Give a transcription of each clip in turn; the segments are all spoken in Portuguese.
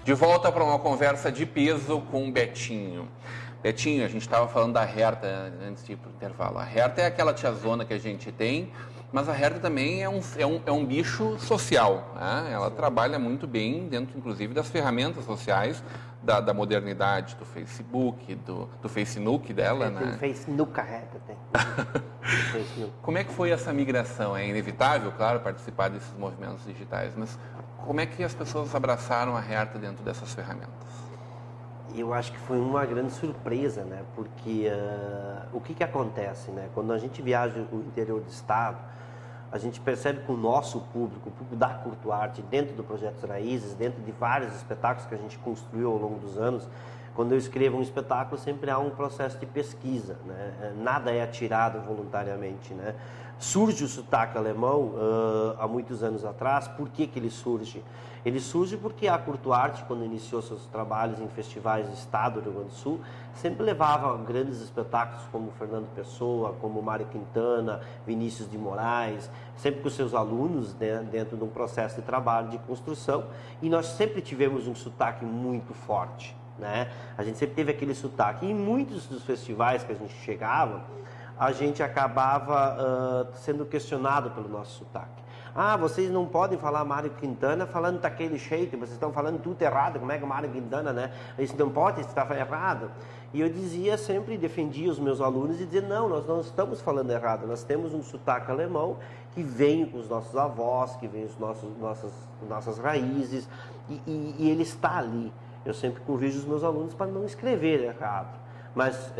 De volta para uma conversa de peso com o Betinho. Betinho, a gente estava falando da Herta antes de ir para o intervalo. A Herta é aquela tiazona que a gente tem, mas a Herta também é um bicho social, né? Ela trabalha muito bem dentro, inclusive, das ferramentas sociais da modernidade, do Facebook, do Facebook dela, né? Tem Facebook, a Herta tem. Como é que foi essa migração? É inevitável, claro, participar desses movimentos digitais, mas como é que as pessoas abraçaram a Herta dentro dessas ferramentas? Eu acho que foi uma grande surpresa, né? Porque o que acontece, né? Quando a gente viaja no interior do estado, a gente percebe que o nosso público, o público da Curto Arte, dentro do Projeto Raízes, dentro de vários espetáculos que a gente construiu ao longo dos anos, quando eu escrevo um espetáculo, sempre há um processo de pesquisa, né? Nada é atirado voluntariamente, né? Surge o sotaque alemão há muitos anos atrás. Por que ele surge? Ele surge porque a Curto Arte, quando iniciou seus trabalhos em festivais do estado do Rio Grande do Sul, sempre levava grandes espetáculos como Fernando Pessoa, como Mário Quintana, Vinícius de Moraes, sempre com seus alunos, né, dentro de um processo de trabalho de construção, e nós sempre tivemos um sotaque muito forte, né? A gente sempre teve aquele sotaque. E em muitos dos festivais que a gente chegava, a gente acabava sendo questionado pelo nosso sotaque. Ah, vocês não podem falar Mário Quintana falando daquele jeito, vocês estão falando tudo errado, como é que é Mário Quintana, né? Isso não pode, isso está errado. E eu dizia sempre, defendia os meus alunos e dizia, não, nós não estamos falando errado, nós temos um sotaque alemão que vem com os nossos avós, que vem com nossas raízes, e ele está ali. Eu sempre corrijo os meus alunos para não escrever errado. Mas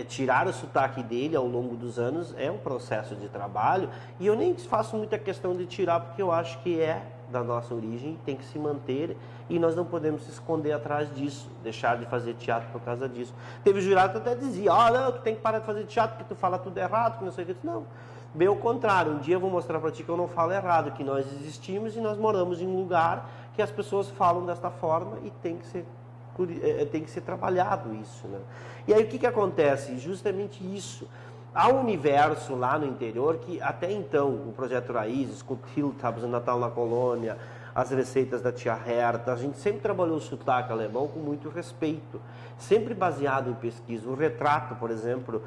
tirar o sotaque dele ao longo dos anos é um processo de trabalho, e eu nem faço muita questão de tirar, porque eu acho que é da nossa origem, tem que se manter, e nós não podemos se esconder atrás disso, deixar de fazer teatro por causa disso. Teve jurado que até dizia, não, tu tem que parar de fazer teatro porque tu fala tudo errado, que não sei o que. Não, bem ao contrário, um dia eu vou mostrar para ti que eu não falo errado, que nós existimos e nós moramos em um lugar que as pessoas falam desta forma e tem que ser trabalhado isso, né? E aí o que acontece? Justamente isso. Há um universo lá no interior que até então, o Projeto Raízes, com o Tiltabs, o Natal na Colônia, as receitas da tia Herta, a gente sempre trabalhou o sotaque alemão com muito respeito, sempre baseado em pesquisa. O Retrato, por exemplo,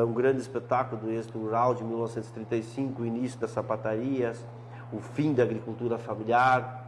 um grande espetáculo do êxito rural de 1935, o início das sapatarias, o fim da agricultura familiar,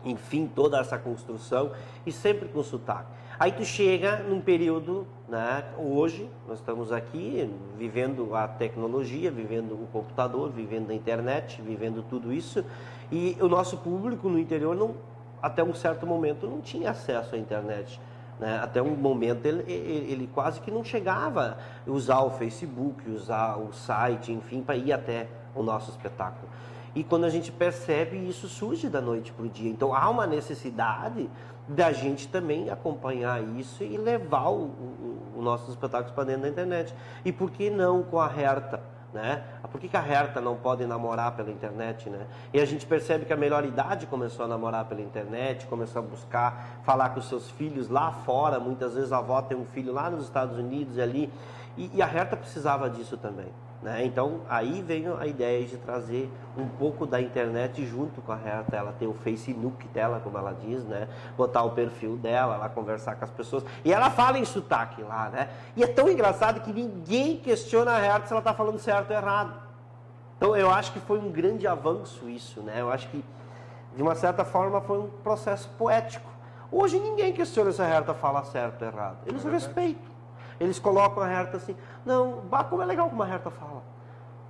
enfim, toda essa construção, e sempre com sotaque. Aí tu chega num período, né, hoje, nós estamos aqui vivendo a tecnologia, vivendo o computador, vivendo a internet, vivendo tudo isso, e o nosso público no interior, até um certo momento, não tinha acesso à internet. Né? Até um momento ele quase que não chegava a usar o Facebook, usar o site, enfim, para ir até o nosso espetáculo. E quando a gente percebe, isso surge da noite para o dia. Então há uma necessidade da gente também acompanhar isso e levar os nossos espetáculos para dentro da internet. E por que não com a Herta? Né? Por que a Herta não pode namorar pela internet? Né? E a gente percebe que a melhor idade começou a namorar pela internet, começou a buscar falar com os seus filhos lá fora. Muitas vezes a avó tem um filho lá nos Estados Unidos e ali. E a Herta precisava disso também. Né? Então, aí veio a ideia de trazer um pouco da internet junto com a Herta. Ela tem o Facebook dela, como ela diz, né? Botar o perfil dela, lá conversar com as pessoas. E ela fala em sotaque lá, né? E é tão engraçado que ninguém questiona a Herta se ela está falando certo ou errado. Então, eu acho que foi um grande avanço isso, né? Eu acho que, de uma certa forma, foi um processo poético. Hoje, ninguém questiona se a Herta fala certo ou errado. Eles respeitam. Eles colocam a Herta assim, não, como é legal como a Herta fala.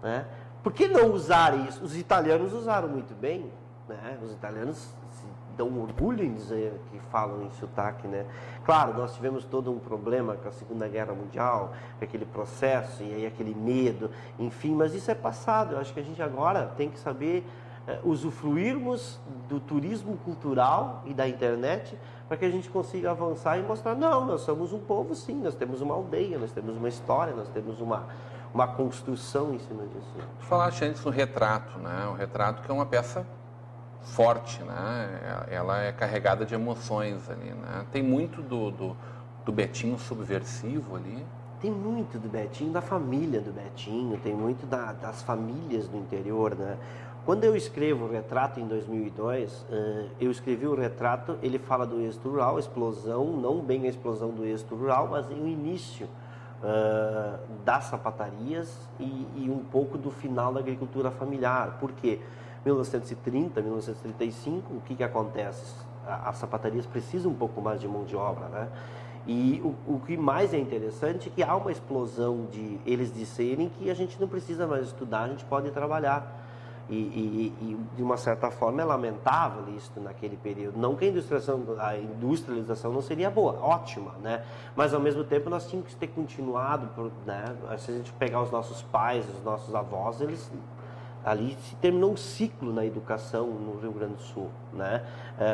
Né? Por que não usar isso? Os italianos usaram muito bem, né? Os italianos se dão orgulho em dizer que falam em sotaque. Né? Claro, nós tivemos todo um problema com a Segunda Guerra Mundial, aquele processo e aí aquele medo, enfim, mas isso é passado. Eu acho que a gente agora tem que saber usufruirmos do turismo cultural e da internet para que a gente consiga avançar e mostrar, não, nós somos um povo sim, nós temos uma aldeia, nós temos uma história, nós temos uma construção em cima disso. Tu falaste antes do Retrato, né? O Retrato que é uma peça forte, né? Ela é carregada de emoções ali, né? Tem muito do Betinho subversivo ali. Tem muito do Betinho, da família do Betinho, tem muito das famílias do interior, né? Quando eu escrevo o retrato em 2002, eu escrevi o retrato, ele fala do êxito rural, a explosão, não bem a explosão do êxito rural, mas o início das sapatarias e um pouco do final da agricultura familiar. Por quê? 1930, 1935, o que acontece? As sapatarias precisam um pouco mais de mão de obra, né? E o que mais é interessante é que há uma explosão de eles disserem que a gente não precisa mais estudar, a gente pode trabalhar. E de uma certa forma é lamentável isso naquele período. Não que a industrialização não seria boa, ótima, né? Mas ao mesmo tempo nós tínhamos que ter continuado, né? Se a gente pegar os nossos pais, os nossos avós, eles ali se terminou um ciclo na educação no Rio Grande do Sul, né?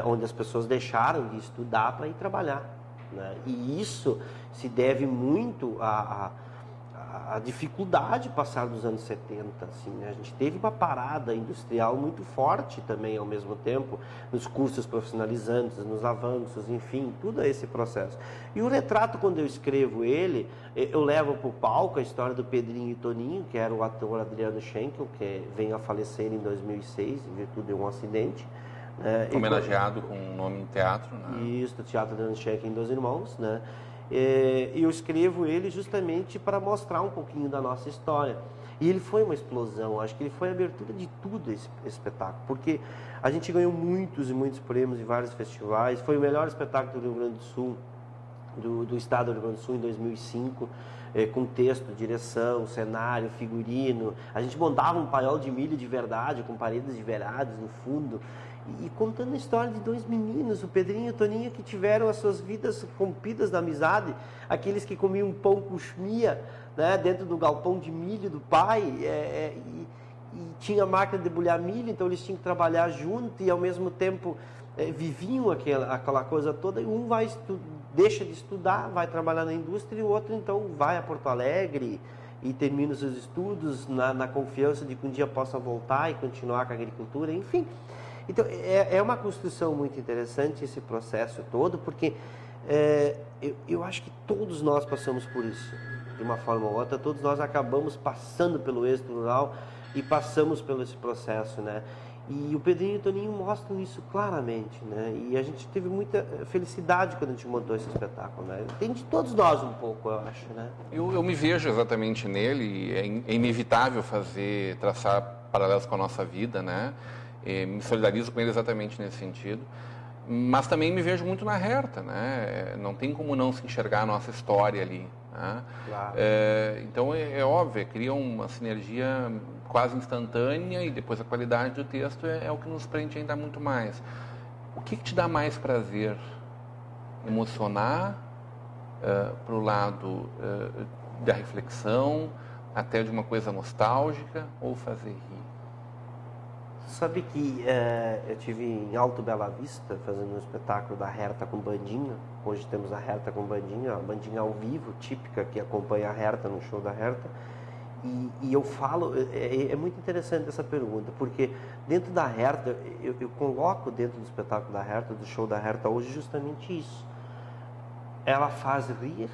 Onde as pessoas deixaram de estudar para ir trabalhar, né? E isso se deve muito a dificuldade de passar dos anos 70, assim, né? A gente teve uma parada industrial muito forte também ao mesmo tempo, nos cursos profissionalizantes, nos avanços, enfim, tudo esse processo. E o retrato, quando eu escrevo ele, eu levo para o palco a história do Pedrinho e Toninho, que era o ator Adriano Schenkel, que veio a falecer em 2006, em virtude de um acidente. Homenageado com um nome em teatro, né? Isso, o Teatro Adriano Schenkel em Dois Irmãos, né? E eu escrevo ele justamente para mostrar um pouquinho da nossa história. E ele foi uma explosão, acho que ele foi a abertura de tudo esse espetáculo, porque a gente ganhou muitos e muitos prêmios em vários festivais, foi o melhor espetáculo do Rio Grande do Sul, do estado do Rio Grande do Sul em 2005, com texto, direção, cenário, figurino. A gente montava um paiol de milho de verdade, com paredes de verados no fundo, e contando a história de dois meninos, o Pedrinho e o Toninho, que tiveram as suas vidas rompidas da amizade, aqueles que comiam pão com chmia, né, dentro do galpão de milho do pai, e tinha máquina de debulhar milho, então eles tinham que trabalhar junto e ao mesmo tempo viviam aquela coisa toda, e um deixa de estudar, vai trabalhar na indústria, e o outro então vai a Porto Alegre e termina os seus estudos na confiança de que um dia possa voltar e continuar com a agricultura, enfim. Então, é uma construção muito interessante esse processo todo, porque eu acho que todos nós passamos por isso, de uma forma ou outra, todos nós acabamos passando pelo êxito rural e passamos pelo esse processo, né? E o Pedrinho e o Toninho mostram isso claramente, né? E a gente teve muita felicidade quando a gente montou esse espetáculo, né? Tem de todos nós um pouco, eu acho, né? Eu me vejo exatamente nele, é inevitável traçar paralelos com a nossa vida, né? Me solidarizo com ele exatamente nesse sentido, mas também me vejo muito na Herta, né? Não tem como não se enxergar a nossa história ali, né? Claro. Então é óbvio, cria uma sinergia quase instantânea, e depois a qualidade do texto é o que nos prende ainda muito mais. O que te dá mais prazer? Emocionar para o lado da reflexão, até de uma coisa nostálgica, ou fazer rir? Sabe que eu tive em Alto Bela Vista fazendo um espetáculo da Herta com bandinha. Hoje temos a Herta com bandinha, a bandinha ao vivo, típica, que acompanha a Herta no show da Herta. E eu falo, é muito interessante essa pergunta, porque dentro da Herta, eu coloco dentro do espetáculo da Herta, do show da Herta hoje, justamente isso. Ela faz rir,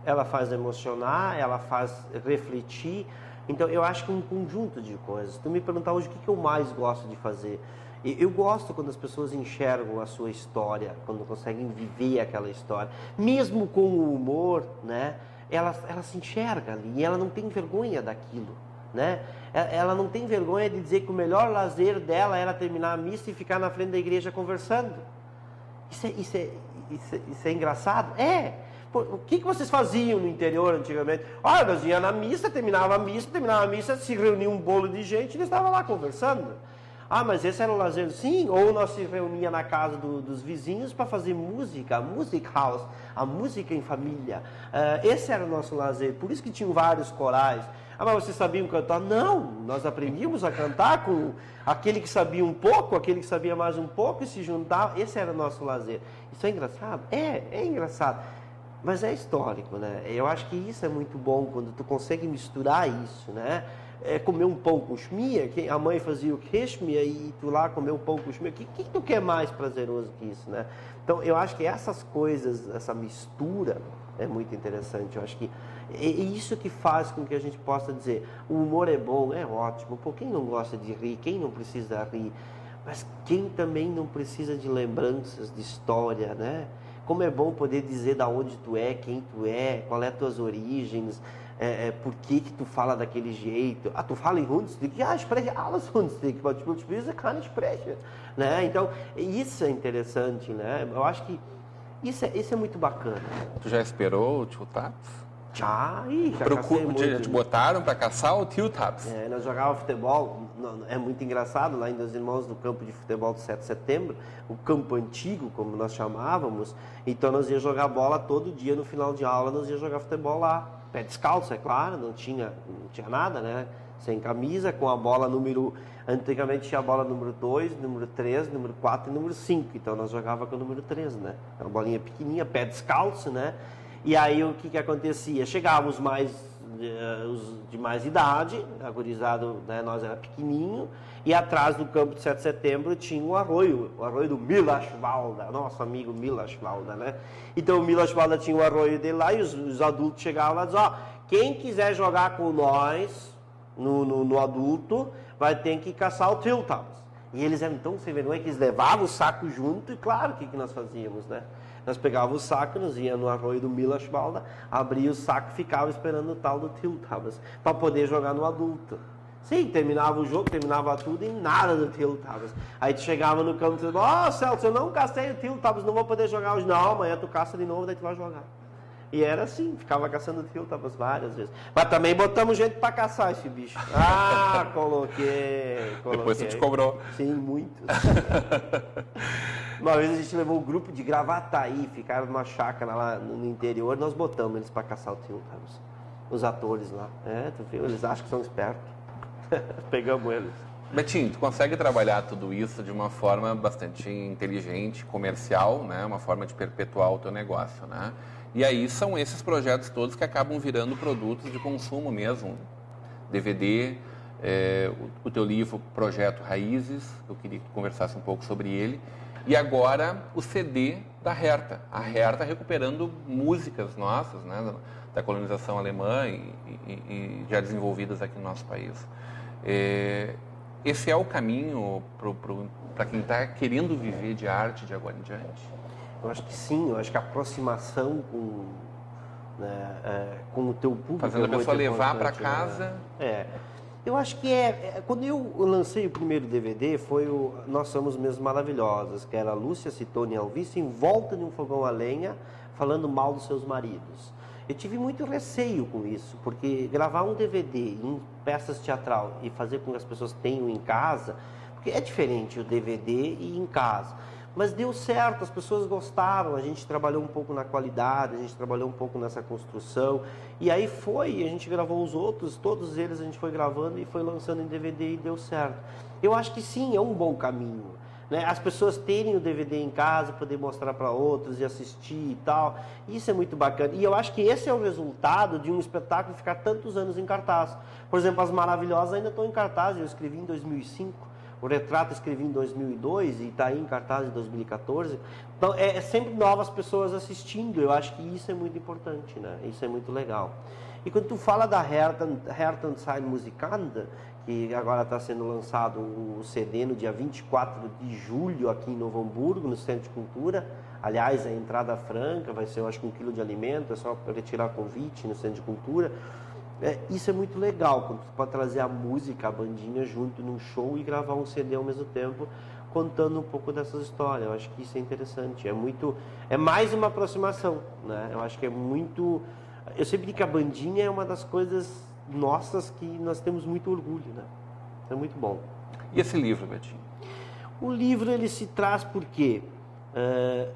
ela faz emocionar, ela faz refletir. Então, eu acho que é um conjunto de coisas. Se tu me perguntar hoje o que eu mais gosto de fazer, eu gosto quando as pessoas enxergam a sua história, quando conseguem viver aquela história. Mesmo com o humor, né? Ela se enxerga ali e ela não tem vergonha daquilo, né? Ela não tem vergonha de dizer que o melhor lazer dela era terminar a missa e ficar na frente da igreja conversando. Isso é engraçado? O que vocês faziam no interior antigamente? Nós íamos na missa, terminava a missa, se reunia um bolo de gente e eles estavam lá conversando. Mas esse era o lazer? Sim, ou nós se reunia na casa dos vizinhos para fazer música, a music house, a música em família. Esse era o nosso lazer, por isso que tinham vários corais. Mas vocês sabiam cantar? Não, nós aprendíamos a cantar com aquele que sabia um pouco, aquele que sabia mais um pouco e se juntava. Esse era o nosso lazer. Isso é engraçado? É engraçado. Mas é histórico, né? Eu acho que isso é muito bom quando tu consegue misturar isso, né? Comer um pão com chmia, que a mãe fazia o queixmia e tu lá comer um pão com chmia. O que tu quer mais prazeroso que isso, né? Então, eu acho que essas coisas, essa mistura, é muito interessante. Eu acho que é isso que faz com que a gente possa dizer, o humor é bom, é ótimo. Pô, quem não gosta de rir, quem não precisa rir, mas quem também não precisa de lembranças, de história, né? Como é bom poder dizer da onde tu é, quem tu é, qual é as tuas origens, por que tu fala daquele jeito. Tu fala em Hundstreak, ich spreche alles Hundstreak, mas tipo, ich kann nicht sprechen, né? Então, isso é interessante, né? Eu acho que isso é muito bacana. Tu já esperou o Tio Taps? Já cacei muito. Te botaram para caçar o Tio Taps? Nós jogávamos futebol, é muito engraçado, lá em Dois Irmãos, no campo de futebol do 7 de setembro, o campo antigo, como nós chamávamos, então nós ia jogar bola todo dia, no final de aula nós ia jogar futebol lá, pé descalço, é claro, não tinha nada, né? Sem camisa, com a bola antigamente tinha a bola número 2, número 3, número 4 e número 5, então nós jogávamos com o número 3, né? Uma bolinha pequenininha, pé descalço, né? E aí o que acontecia? Chegavam os de mais idade, agorizado, né, nós era pequenininho, e atrás do campo de 7 de setembro tinha o arroio do Milachwalda, nosso amigo Milachwalda, né? Então o Milachwalda tinha o arroio dele lá, e os adultos chegavam lá e diziam, quem quiser jogar com nós, no adulto, vai ter que caçar o Tiltabs. E eles eram tão sem vergonha que eles levavam o saco junto, e claro, o que nós fazíamos, né? Nós pegávamos o saco, nós íamos no arroio do Milachwalda, abria o saco e ficava esperando o tal do Tiltabas, para poder jogar no adulto. Sim, terminava o jogo, terminava tudo e nada do Tiltabas. Aí tu chegava no campo e dizia, Celso, eu não cacei o Tiltabas, não vou poder jogar hoje. Não, amanhã tu caça de novo, daí tu vai jogar. E era assim, ficava caçando Tiltabas várias vezes. Mas também botamos gente para caçar esse bicho. Coloquei. Depois tu te cobrou. Sim, muito. Uma vez a gente levou um grupo de Gravataí, ficaram numa chácara lá no interior, nós botamos eles para caçar o Tiltabas. Os atores lá. Tu viu? Eles acham que são espertos. Pegamos eles. Betinho, tu consegue trabalhar tudo isso de uma forma bastante inteligente, comercial, né? Uma forma de perpetuar o teu negócio, né? E aí são esses projetos todos que acabam virando produtos de consumo mesmo. DVD, o teu livro Projeto Raízes, eu queria que tu conversasse um pouco sobre ele. E agora o CD da Hertha. A Hertha recuperando músicas nossas, né? Da colonização alemã e já desenvolvidas aqui no nosso país. Esse é o caminho para quem está querendo viver de arte de agora em diante? Eu acho que sim, eu acho que a aproximação com o teu público... Fazendo a pessoa levar para casa... Eu acho que quando eu lancei o primeiro DVD, Nós Somos Mesmo Maravilhosas, que era a Lúcia Cittoni e Alvício em volta de um fogão a lenha, falando mal dos seus maridos. Eu tive muito receio com isso, porque gravar um DVD em peças teatral e fazer com que as pessoas tenham em casa, porque é diferente o DVD e em casa. Mas deu certo, as pessoas gostaram, a gente trabalhou um pouco na qualidade, a gente trabalhou um pouco nessa construção. E aí a gente gravou os outros, todos eles a gente foi gravando e foi lançando em DVD e deu certo. Eu acho que sim, é um bom caminho, né? As pessoas terem o DVD em casa, poder mostrar para outros e assistir e tal, isso é muito bacana. E eu acho que esse é o resultado de um espetáculo ficar tantos anos em cartaz. Por exemplo, As Maravilhosas ainda estão em cartaz, eu escrevi em 2005. O Retrato escrevi em 2002 e está aí em cartaz em 2014. Então, é sempre novas pessoas assistindo. Eu acho que isso é muito importante, né? Isso é muito legal. E quando tu fala da Hertha Sein Musikant, que agora está sendo lançado o CD no dia 24 de julho aqui em Novo Hamburgo, no Centro de Cultura. Aliás, a entrada franca, vai ser, eu acho que 1 quilo de alimento, é só retirar convite no Centro de Cultura. Isso é muito legal, quando tu pode trazer a música, a bandinha junto num show e gravar um CD ao mesmo tempo, contando um pouco dessas histórias. Eu acho que isso é interessante, é mais uma aproximação, né? Eu acho que é muito... Eu sempre digo que a bandinha é uma das coisas nossas que nós temos muito orgulho, né? É muito bom. E esse livro, Betinho? O livro, ele se traz por quê?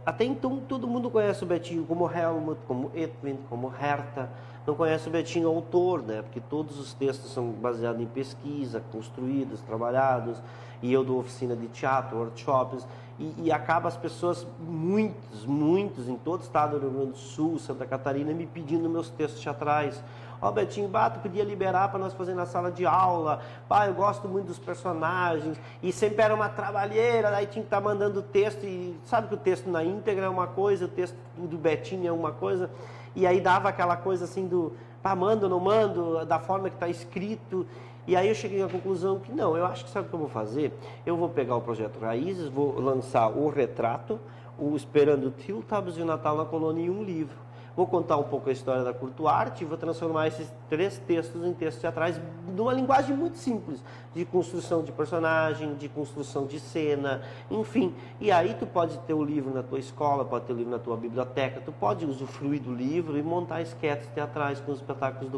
Até então, todo mundo conhece o Betinho como Helmut, como Edwin, como Hertha. Não conhece o Betinho autor, né? Porque todos os textos são baseados em pesquisa, construídos, trabalhados, e eu dou oficina de teatro, workshops, e acaba as pessoas, muitos, em todo o estado do Rio Grande do Sul, Santa Catarina, me pedindo meus textos teatrais. Ó, Betinho, tu podia liberar para nós fazer na sala de aula, eu gosto muito dos personagens, e sempre era uma trabalheira, daí tinha que estar mandando texto, e sabe que o texto na íntegra é uma coisa, o texto do Betinho é uma coisa, e aí dava aquela coisa assim do, mando ou não mando, da forma que está escrito. E aí eu cheguei à conclusão que não, eu acho que sabe o que eu vou fazer? Eu vou pegar o Projeto Raízes, vou lançar o Retrato, o Esperando Teletubbies e o Natal na Colônia em um livro. Vou contar um pouco a história da Curtuarte e vou transformar esses 3 textos em textos teatrais numa linguagem muito simples, de construção de personagem, de construção de cena, enfim. E aí tu pode ter o livro na tua escola, pode ter o livro na tua biblioteca, tu pode usufruir do livro e montar esquetes teatrais com os espetáculos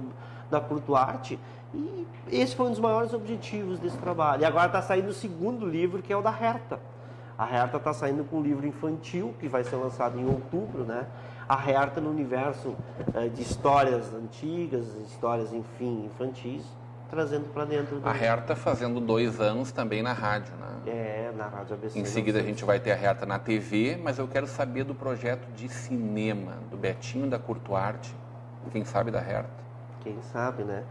da Curtuarte. E esse foi um dos maiores objetivos desse trabalho. E agora está saindo o 2º livro, que é o da Herta. A Herta está saindo com um livro infantil, que vai ser lançado em outubro, né? A Herta no universo de histórias antigas, histórias, enfim, infantis, trazendo para dentro. A Herta fazendo 2 anos também na rádio, né? Na Rádio ABC. Em seguida a gente vai ter a Herta na TV, mas eu quero saber do projeto de cinema, do Betinho, da Curtuarte, quem sabe da Herta. Quem sabe, né?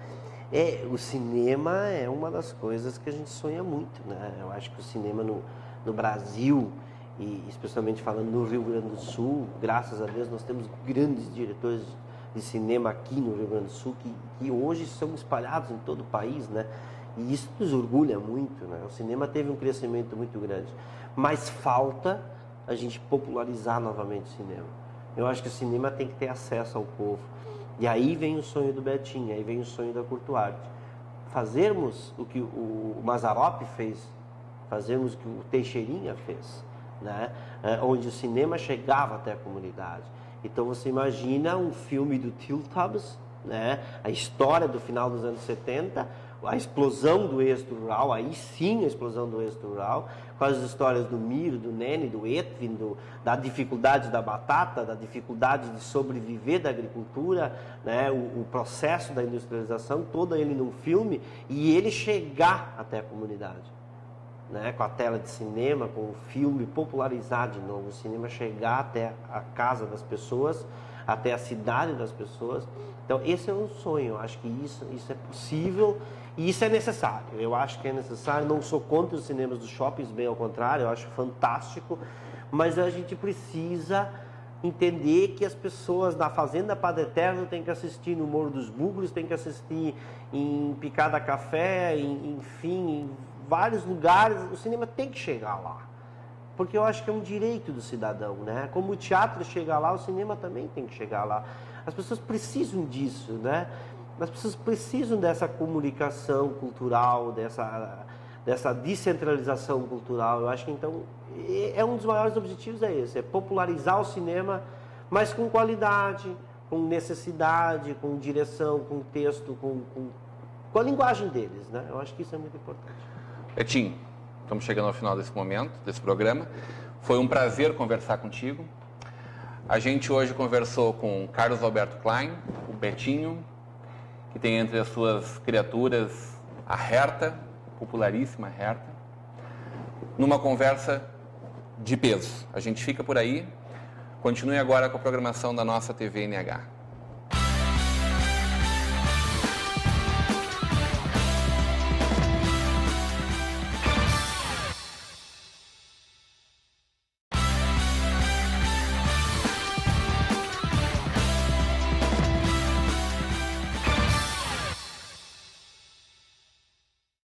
O cinema é uma das coisas que a gente sonha muito, né? Eu acho que o cinema no Brasil, e especialmente falando no Rio Grande do Sul, graças a Deus nós temos grandes diretores de cinema aqui no Rio Grande do Sul que hoje são espalhados em todo o país, né? E isso nos orgulha muito, né? O cinema teve um crescimento muito grande, mas falta a gente popularizar novamente o cinema. Eu acho que o cinema tem que ter acesso ao povo. E aí vem o sonho do Betinho, aí vem o sonho da Curtuarte. Fazermos o que o Mazzaropi fez, fazermos o que o Teixeirinha fez, né? Onde o cinema chegava até a comunidade. Então você imagina um filme do Teletubbies, né? A história do final dos anos 70, a explosão do êxito rural, aí sim a explosão do êxito rural, com as histórias do Miro, do Nene, do Edwin, da dificuldade da batata, da dificuldade de sobreviver da agricultura, né? O processo da industrialização, todo ele num filme, e ele chegar até a comunidade, né? Com a tela de cinema, com o filme, popularizar de novo o cinema, chegar até a casa das pessoas, até a cidade das pessoas. Então esse é um sonho, eu acho que isso é possível e isso é necessário. Eu acho que é necessário, não sou contra os cinemas dos shoppings, bem ao contrário, eu acho fantástico, mas a gente precisa entender que as pessoas na Fazenda Padre Eterno têm que assistir no Morro dos Bugres, têm que assistir em Picada Café, enfim, em vários lugares. O cinema tem que chegar lá, porque eu acho que é um direito do cidadão, né? Como o teatro chega lá, o cinema também tem que chegar lá. As pessoas precisam disso, né? As pessoas precisam dessa comunicação cultural, dessa descentralização cultural. Eu acho que, então, é um dos maiores objetivos é esse, é popularizar o cinema, mas com qualidade, com necessidade, com direção, com texto, com a linguagem deles, né? Eu acho que isso é muito importante. Betinho, estamos chegando ao final desse momento, desse programa. Foi um prazer conversar contigo. A gente hoje conversou com Carlos Alberto Klein, o Betinho, que tem entre as suas criaturas a Herta, popularíssima Herta, numa conversa de peso. A gente fica por aí. Continue agora com a programação da nossa TV NH.